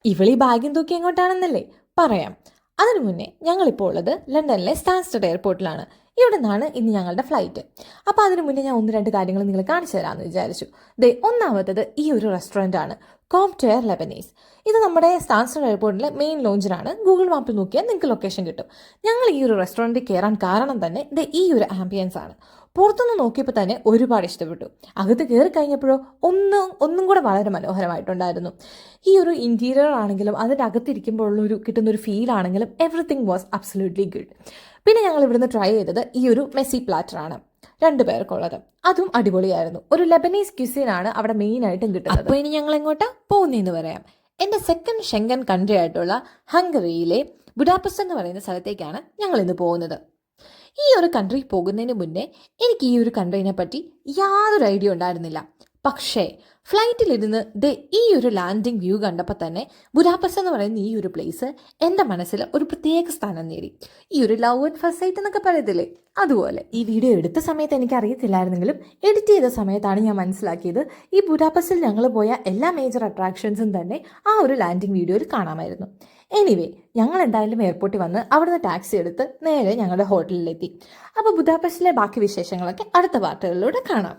ഇവളീ ഭാഗ്യം തൂക്കി എങ്ങോട്ടാണെന്നല്ലേ പറയാം. അതിനു മുന്നേ ഞങ്ങളിപ്പോൾ ഉള്ളത് ലണ്ടനിലെ സ്റ്റാൻസ്റ്റഡ് എയർപോർട്ടിലാണ്. ഇവിടെ നിന്നാണ് ഇന്ന് ഞങ്ങളുടെ ഫ്ലൈറ്റ്. അപ്പോൾ അതിനു മുന്നേ ഞാൻ ഒന്ന് രണ്ട് കാര്യങ്ങൾ നിങ്ങൾ കാണിച്ചു തരാമെന്ന് വിചാരിച്ചു. ഒന്നാമത്തത് ഈ ഒരു റെസ്റ്റോറൻ്റ് ആണ്, കോംപ്റ്റെയർ ലെബനീസ്. ഇത് നമ്മുടെ സ്റ്റാൻസ്റ്റഡ് എയർപോർട്ടിലെ മെയിൻ ലോഞ്ചിലാണ്. ഗൂഗിൾ മാപ്പിൽ നോക്കിയാൽ നിങ്ങൾക്ക് ലൊക്കേഷൻ കിട്ടും. ഞങ്ങൾ ഈ ഒരു റെസ്റ്റോറൻറ്റിൽ കയറാൻ കാരണം തന്നെ ഈ ഒരു ആംബിയൻസ് ആണ്. പുറത്തുനിന്ന് നോക്കിയപ്പോൾ തന്നെ ഒരുപാട് ഇഷ്ടപ്പെട്ടു. അകത്ത് കയറി കഴിഞ്ഞപ്പോഴോ ഒന്നും കൂടെ വളരെ മനോഹരമായിട്ടുണ്ടായിരുന്നു. ഈ ഒരു ഇൻറ്റീരിയർ ആണെങ്കിലും അതിൻ്റെ അകത്തിരിക്കുമ്പോഴുള്ളൊരു കിട്ടുന്നൊരു ഫീൽ ആണെങ്കിലും എവറിത്തിങ് വാസ് അബ്സല്യൂട്ട്ലി ഗുഡ്. പിന്നെ ഞങ്ങൾ ഇവിടുന്ന് ട്രൈ ചെയ്തത് ഈ ഒരു മെസ്സി പ്ലാറ്ററാണ്, 2 പേർക്കുള്ളത്. അതും അടിപൊളിയായിരുന്നു. ഒരു ലെബനീസ് ക്യുസീനാണ് അവിടെ മെയിനായിട്ടും കിട്ടുന്നത്. അപ്പോൾ ഇനി ഞങ്ങൾ എങ്ങോട്ടാ പോകുന്നതെന്ന് പറയാം. എൻ്റെ സെക്കൻഡ് ഷെങ്കൻ കൺട്രി ആയിട്ടുള്ള ഹംഗറിയിലെ ബുഡാപെസ്റ്റ് എന്ന് പറയുന്ന സ്ഥലത്തേക്കാണ് ഞങ്ങൾ ഇന്ന് പോകുന്നത്. ഈ ഒരു കൺട്രി പോകുന്നതിന് മുന്നേ എനിക്ക് ഈ ഒരു കൺട്രീനെ പറ്റി യാതൊരു ഐഡിയ ഉണ്ടായിരുന്നില്ല. പക്ഷേ ഫ്ലൈറ്റിലിരുന്ന് ഈ ഒരു ലാൻഡിങ് വ്യൂ കണ്ടപ്പോൾ തന്നെ ബുഡാപെസ്റ്റ് എന്ന് പറയുന്ന ഈ ഒരു പ്ലേസ് എൻ്റെ മനസ്സിൽ ഒരു പ്രത്യേക സ്ഥാനം നേടി. ഈ ഒരു ലവ് അറ്റ് ഫസ്റ്റ് സൈറ്റ് എന്നൊക്കെ പറയത്തില്ലേ, അതുപോലെ. ഈ വീഡിയോ എടുത്ത സമയത്ത് എനിക്ക് അറിയത്തില്ലായിരുന്നെങ്കിലും എഡിറ്റ് ചെയ്ത സമയത്താണ് ഞാൻ മനസ്സിലാക്കിയത് ഈ ബുഡാപെസ്റ്റിൽ ഞങ്ങൾ പോയ എല്ലാ മേജർ അട്രാക്ഷൻസും തന്നെ ആ ഒരു ലാൻഡിങ് വീഡിയോയിൽ കാണാമായിരുന്നു. എനിവേ, ഞങ്ങൾ എന്തായാലും എയർപോർട്ടിൽ വന്ന് അവിടുന്ന് ടാക്സി എടുത്ത് നേരെ ഞങ്ങളുടെ ഹോട്ടലിലെത്തി. അപ്പോൾ ബുഡാപെസ്റ്റിലെ ബാക്കി വിശേഷങ്ങളൊക്കെ അടുത്ത പാർട്ടുകളിലൂടെ കാണാം.